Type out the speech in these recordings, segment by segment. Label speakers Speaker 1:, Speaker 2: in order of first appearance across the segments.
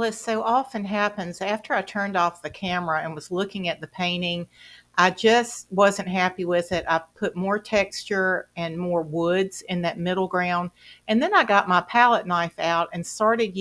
Speaker 1: Well, as so often happens, after I turned off the camera and was looking at the painting, I just wasn't happy with it. I put more texture and more woods in that middle ground. And then I got my palette knife out and started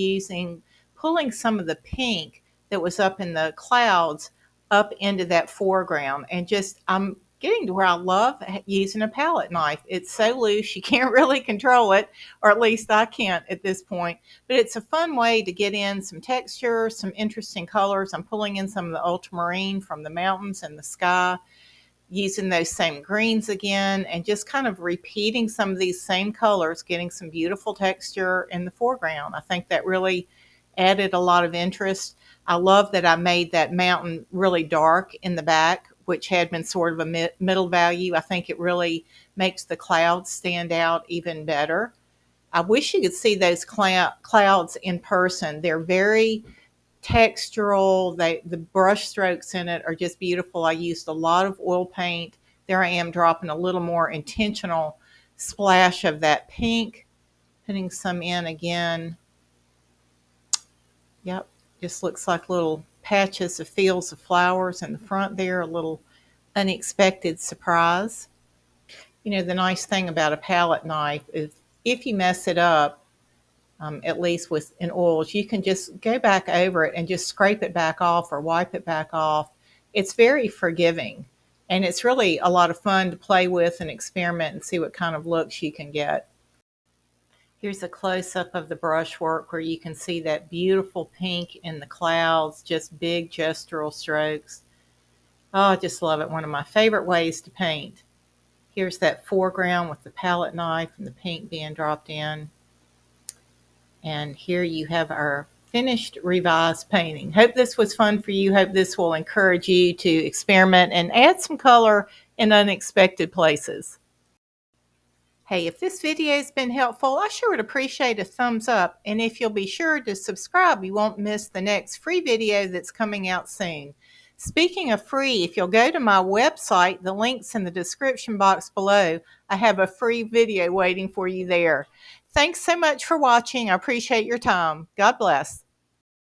Speaker 1: pulling some of the pink that was up in the clouds up into that foreground. And just, I'm getting to where I love using a palette knife. It's so loose, you can't really control it, or at least I can't at this point. But it's a fun way to get in some texture, some interesting colors. I'm pulling in some of the ultramarine from the mountains and the sky, using those same greens again, and just kind of repeating some of these same colors, getting some beautiful texture in the foreground. I think that really added a lot of interest. I love that I made that mountain really dark in the back, which had been sort of a middle value. I think it really makes the clouds stand out even better. I wish you could see those clouds in person. They're very textural. The brush strokes in it are just beautiful. I used a lot of oil paint. There I am dropping a little more intentional splash of that pink, putting some in again. Yep, just looks like little patches of fields of flowers in the front there, a little unexpected surprise. You know, the nice thing about a palette knife is if you mess it up, at least with in oils, you can just go back over it and just scrape it back off or wipe it back off. It's very forgiving, and it's really a lot of fun to play with and experiment and see what kind of looks you can get. Here's a close-up of the brushwork where you can see that beautiful pink in the clouds, just big gestural strokes. Oh, I just love it. One of my favorite ways to paint. Here's that foreground with the palette knife and the pink being dropped in. And here you have our finished revised painting. Hope this was fun for you. Hope this will encourage you to experiment and add some color in unexpected places. Hey, if this video has been helpful, I sure would appreciate a thumbs up. And if you'll be sure to subscribe, you won't miss the next free video that's coming out soon. Speaking of free, if you'll go to my website, the link's in the description box below. I have a free video waiting for you there. Thanks so much for watching. I appreciate your time. God bless.